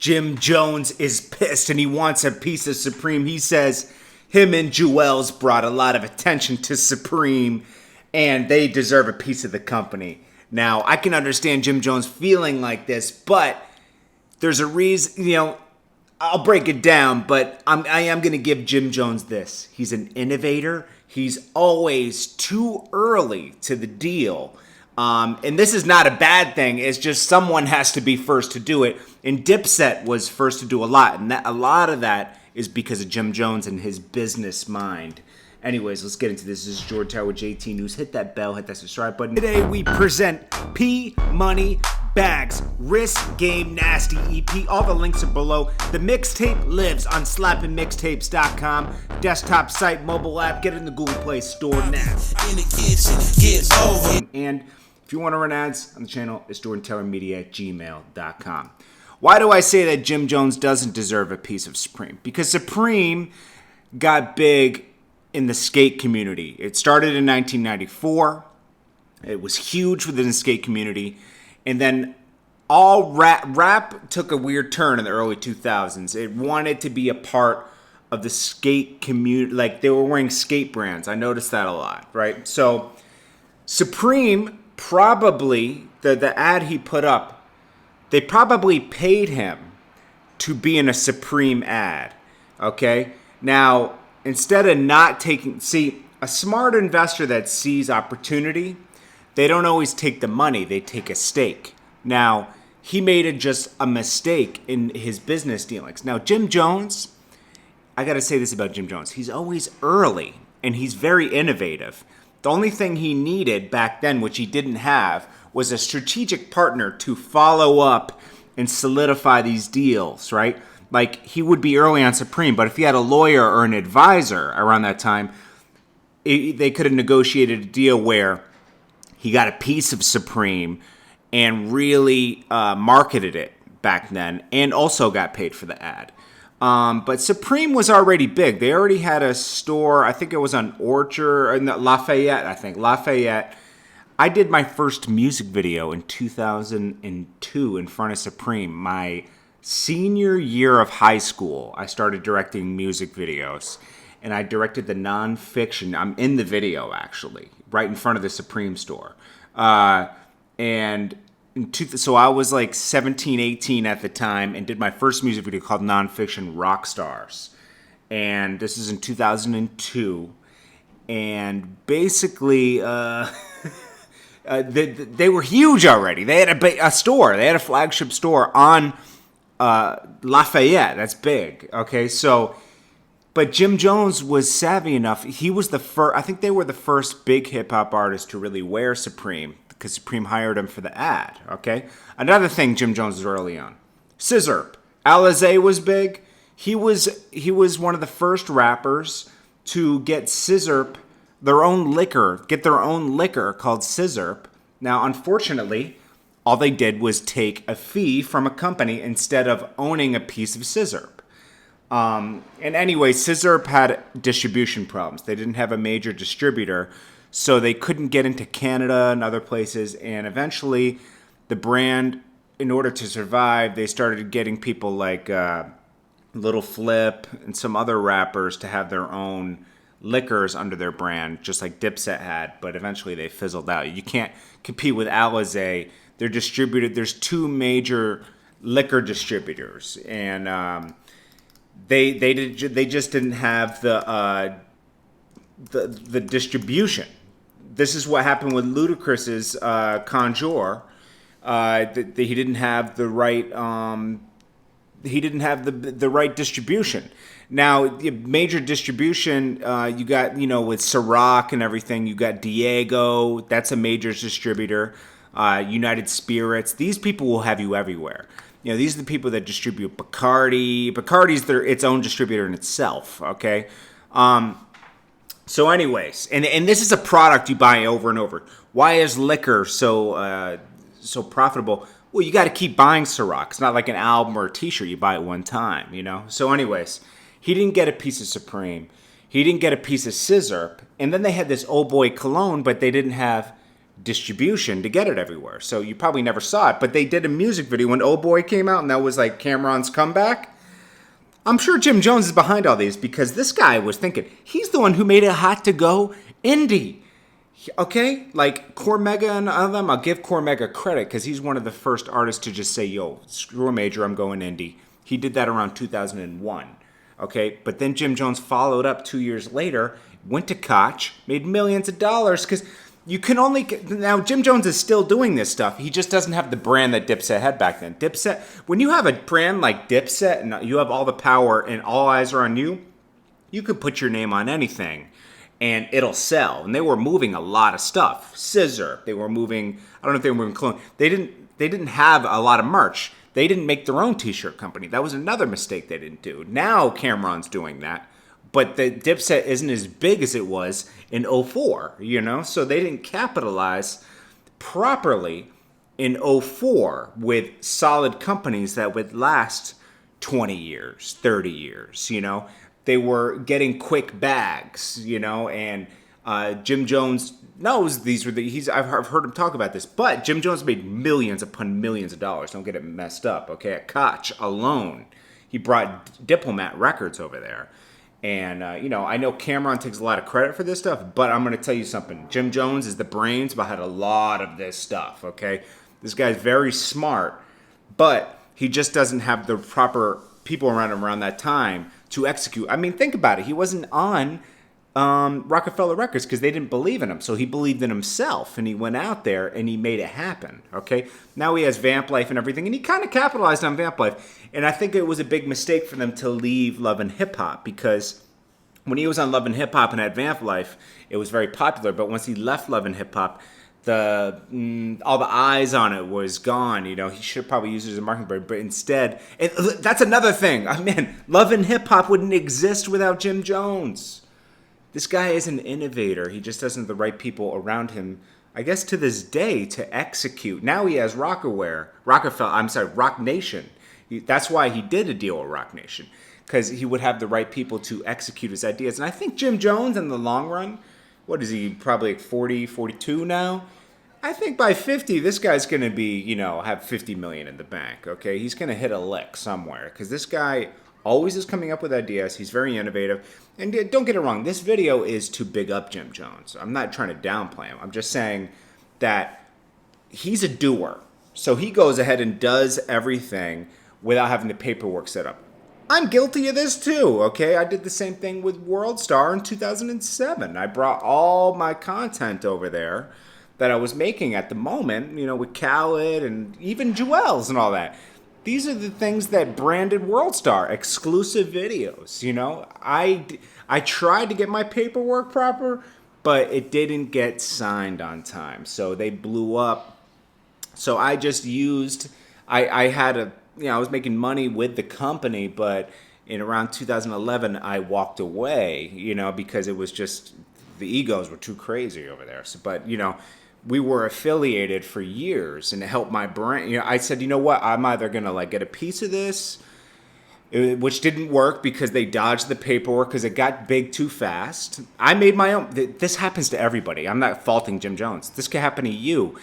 Jim Jones is pissed and he wants a piece of Supreme. He says him and Jewels brought a lot of attention to Supreme and they deserve a piece of the company. Now, I can understand Jim Jones feeling like this, but there's a reason, I'll break it down, but I am going to give Jim Jones this. He's an innovator. He's always too early to the deal. And this is not a bad thing. It's just someone has to be first to do it. And Dipset was first to do a lot. And a lot of that is because of Jim Jones and his business mind. Anyways, let's get into this. This is Jordan Tower with JT News. Hit that bell, hit that subscribe button. Today we present P Money Bags Risk Game Nasty EP. All the links are below. The mixtape lives on slappingmixtapes.com. Desktop site, mobile app. Get it in the Google Play Store now. In the kitchen, get over. And if you want to run ads on the channel, it's jordantowermedia@gmail.com. Why do I say that Jim Jones doesn't deserve a piece of Supreme? Because Supreme got big in the skate community. It started in 1994. It was huge within the skate community. And then all rap took a weird turn in the early 2000s. It wanted to be a part of the skate community. Like, they were wearing skate brands. I noticed that a lot, right? So Supreme probably, the ad he put up, they probably paid him to be in a Supreme ad, okay? Now, instead of not taking, see, a smart investor that sees opportunity, they don't always take the money, they take a stake. Now, he made just a mistake in his business dealings. Now, Jim Jones, I gotta say this about Jim Jones, he's always early and he's very innovative. The only thing he needed back then, which he didn't have, was a strategic partner to follow up and solidify these deals, right? Like, he would be early on Supreme, but if he had a lawyer or an advisor around that time, they could have negotiated a deal where he got a piece of Supreme and really marketed it back then and also got paid for the ad. But Supreme was already big. They already had a store. I think it was on Orchard, Lafayette, Lafayette. I did my first music video in 2002 in front of Supreme. My senior year of high school, I started directing music videos. And I directed the nonfiction. I'm in the video, actually, right in front of the Supreme store. So I was like 17, 18 at the time and did my first music video called Nonfiction Rock Stars. And this is in 2002. And basically, they were huge already. They had a store. They had a flagship store on Lafayette. That's big. Okay, so, but Jim Jones was savvy enough. He was the first. I think they were the first big hip hop artist to really wear Supreme because Supreme hired him for the ad. Okay, another thing Jim Jones was early on. Scissorp. Alizé was big. He was one of the first rappers to get Scissorp their own liquor called Scissorp. Now, unfortunately, all they did was take a fee from a company instead of owning a piece of Scissorp. And anyway, Scissorp had distribution problems. They didn't have a major distributor, so they couldn't get into Canada and other places. And eventually, the brand, in order to survive, they started getting people like Little Flip and some other rappers to have their own liquors under their brand, just like Dipset had. But eventually, they fizzled out. You can't compete with Alizé. They're distributed. There's two major liquor distributors, and they just didn't have the distribution. This is what happened with Ludacris's Conjure. He didn't have the right. He didn't have the right distribution. Now, the major distribution, you got with Ciroc and everything. You got Diego. That's a major distributor. United Spirits. These people will have you everywhere. These are the people that distribute Bacardi. Bacardi's its own distributor in itself, okay? So anyways, and this is a product you buy over and over. Why is liquor so profitable? Well, you got to keep buying Ciroc. It's not like an album or a t-shirt. You buy it one time, So anyways, he didn't get a piece of Supreme. He didn't get a piece of Scissorp. And then they had this Old Boy cologne, but they didn't have distribution to get it everywhere. So you probably never saw it, but they did a music video when Oh Boy came out, and that was like Cameron's comeback. I'm sure Jim Jones is behind all these because this guy was thinking, he's the one who made it hot to go indie. Okay? Like Cormega and all of them, I'll give Cormega credit because he's one of the first artists to just say, yo, screw a major, I'm going indie. He did that around 2001. Okay? But then Jim Jones followed up 2 years later, went to Koch, made millions of dollars because you can only... Now, Jim Jones is still doing this stuff. He just doesn't have the brand that Dipset had back then. Dipset, when you have a brand like Dipset and you have all the power and all eyes are on you, you could put your name on anything and it'll sell. And they were moving a lot of stuff. Scissor, they were moving... I don't know if they were moving clone. They didn't have a lot of merch. They didn't make their own t-shirt company. That was another mistake they didn't do. Now Cameron's doing that. But the Dipset isn't as big as it was in '04, you know? So they didn't capitalize properly in '04 with solid companies that would last 20 years, 30 years, you know? They were getting quick bags, you know? And Jim Jones knows these were I've heard him talk about this, but Jim Jones made millions upon millions of dollars. Don't get it messed up, okay? At Koch alone, he brought Diplomat Records over there. And, you know, I know Cameron takes a lot of credit for this stuff, but I'm going to tell you something. Jim Jones is the brains behind a lot of this stuff, okay? This guy's very smart, but he just doesn't have the proper people around him around that time to execute. I mean, think about it. He wasn't on Rockefeller Records because they didn't believe in him. So he believed in himself, and he went out there, and he made it happen, okay? Now he has Vamp Life and everything, and he kind of capitalized on Vamp Life. And I think it was a big mistake for them to leave Love and Hip Hop because when he was on Love and Hip Hop and had Vamp Life, it was very popular. But once he left Love and Hip Hop, all the eyes on it was gone. You know, he should probably use it as a marketing brand, but instead, and that's another thing. I mean, Love and Hip Hop wouldn't exist without Jim Jones. This guy is an innovator. He just doesn't have the right people around him, I guess, to this day to execute. Now he has Rock Nation. That's why he did a deal with Rock Nation, because he would have the right people to execute his ideas. And I think Jim Jones, in the long run, what is he, probably like 40, 42 now? I think by 50, this guy's going to be, you know, have 50 million in the bank, okay? He's going to hit a lick somewhere, because this guy always is coming up with ideas. He's very innovative. And don't get it wrong, this video is to big up Jim Jones. I'm not trying to downplay him. I'm just saying that he's a doer. So he goes ahead and does everything without having the paperwork set up. I'm guilty of this too, okay? I did the same thing with WorldStar in 2007. I brought all my content over there that I was making at the moment, you know, with Khaled and even Jewels and all that. These are the things that branded WorldStar, exclusive videos, you know? I tried to get my paperwork proper, but it didn't get signed on time. So they blew up. So I just used, I had a, you know, I was making money with the company, but in around 2011, I walked away, you know, because it was just, the egos were too crazy over there. So, but, you know, we were affiliated for years, and it helped my brand. You know, I said, you know what, I'm either going to like get a piece of this, which didn't work because they dodged the paperwork because it got big too fast. I made my own. This happens to everybody. I'm not faulting Jim Jones. This could happen to you.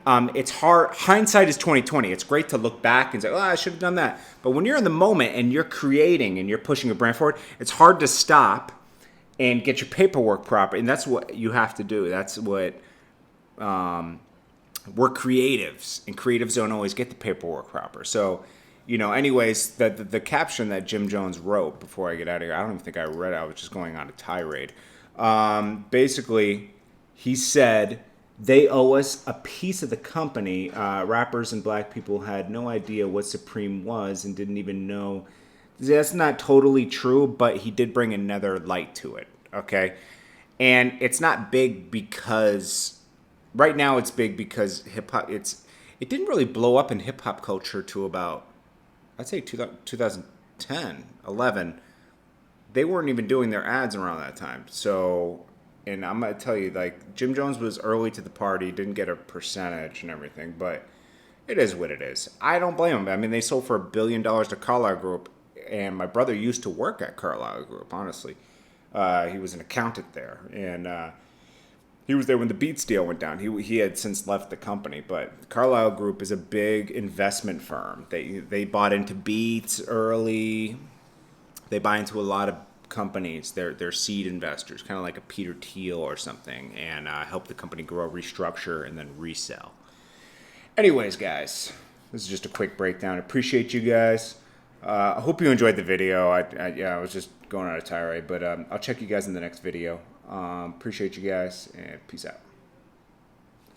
It's hard. Hindsight is 2020. It's great to look back and say, oh, I should have done that. But when you're in the moment and you're creating and you're pushing a brand forward, it's hard to stop and get your paperwork proper. And that's what you have to do. That's what we're creatives, and creatives don't always get the paperwork proper. So, you know, anyways, the caption that Jim Jones wrote before I get out of here, I don't even think I read it. I was just going on a tirade. Basically, he said, they owe us a piece of the company. Rappers and black people had no idea what Supreme was and didn't even know. That's not totally true, but he did bring another light to it, okay? And it's not big because... Right now it's big because hip-hop, it didn't really blow up in hip-hop culture to about, I'd say 2010, 11. They weren't even doing their ads around that time. So, and I'm going to tell you, like, Jim Jones was early to the party, didn't get a percentage and everything, but it is what it is. I don't blame him. I mean, they sold for $1 billion to Carlyle Group, and my brother used to work at Carlyle Group, honestly. He was an accountant there, and He was there when the Beats deal went down. He had since left the company, but Carlyle Group is a big investment firm. They bought into Beats early. They buy into a lot of companies. They're seed investors, kind of like a Peter Thiel or something, and help the company grow, restructure, and then resell. Anyways, guys, this is just a quick breakdown. Appreciate you guys. I hope you enjoyed the video. I was just going on a tirade, but I'll check you guys in the next video. Appreciate you guys, and peace out.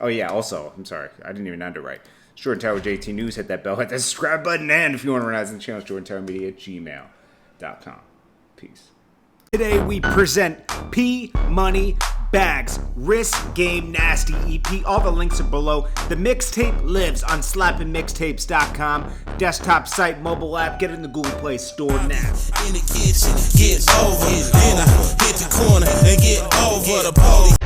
Oh yeah, also, I'm sorry, I didn't even end it right. It's Jordan Tower JT News. Hit that bell, hit that subscribe button, and if you want to run out of the channel, it's jordantowermedia@gmail.com. Peace. Today we present P Money Bags Risk Game Nasty EP. All the links are below. The mixtape lives on slappingmixtapes.com. Desktop site, mobile app. Get it in the Google Play Store now. In the kitchen, get over. Then I hit the corner and get over the police.